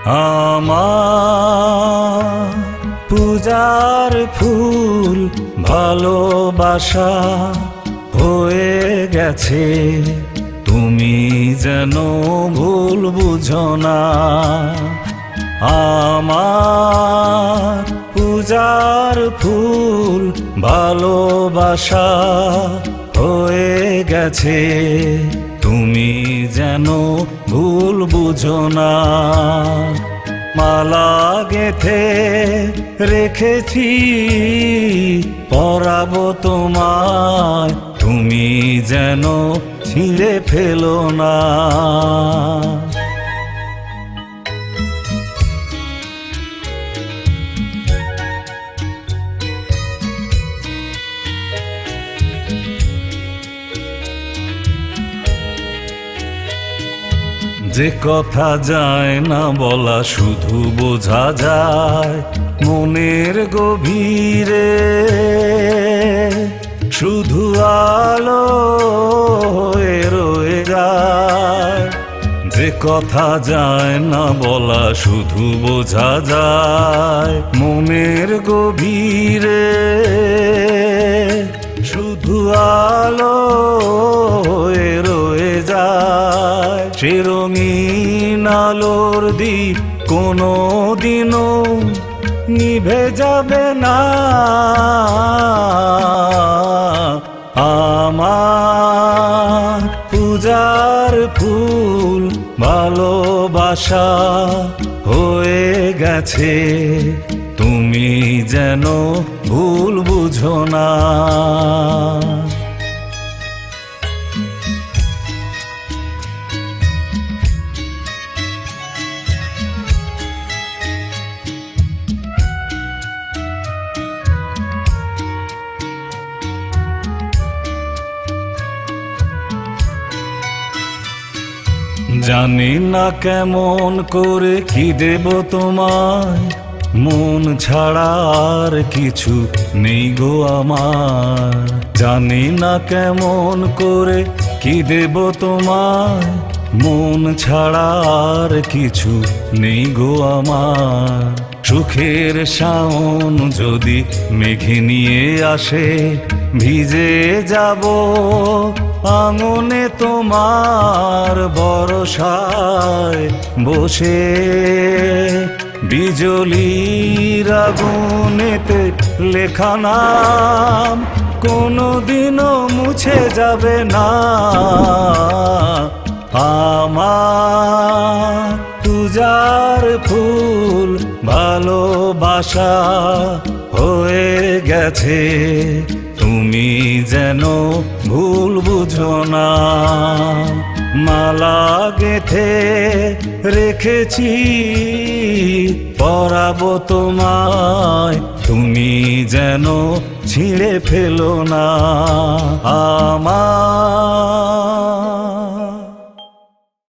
আমার পূজার ফুল ভালোবাসা হয়ে গেছে, তুমি যেন ভুল বুঝো না। আমার পূজার ফুল ভালোবাসা হয়ে গেছে, তুমি যেন ভুল বুঝো না। মালা গেঁথে রেখেছি পরাবো তোমায়, তুমি যেন ছিঁড়ে ফেলো না। যে কথা যায় না বলা শুধু বোঝা যায় মনের গভীরে, শুধু আলো হয়ে রয়ে যায়। যে কথা যায় না বলা শুধু বোঝা যায় মনের গভীরে, শুধু আলো হয়ে রয়ে যায়। সে রঙিন আলোর দ্বীপ কোনো দিনও নিভে যাবে না। আমার পূজার ফুল ভালোবাসা হয়ে গেছে, তুমি যেন ভুল বুঝো না। জানি না কেমন করে কি দেব তোমায়, মন ছাড়া আর কিছু নেই গো আমার। জানি না কেমন করে কি দেব তোমায়, মন ছাড়া আর কিছু নেই গো আমার। সুখের শাওন যদি মেঘে নিয়ে আসে, ভিজে যাব আঙনে তোমার ভরসায় বসে। বিজলির আগুনেতে লেখা নাম কোনোদিনও মুছে যাবে না। আমার পূজার ফুল ভালোবাসা হয়ে গেছে, তুমি যেন ভুল বুঝো না। মালা গেঁথে রেখেছি পরাবো তোমায়, তুমি যেন ছিঁড়ে ফেলো না। আমার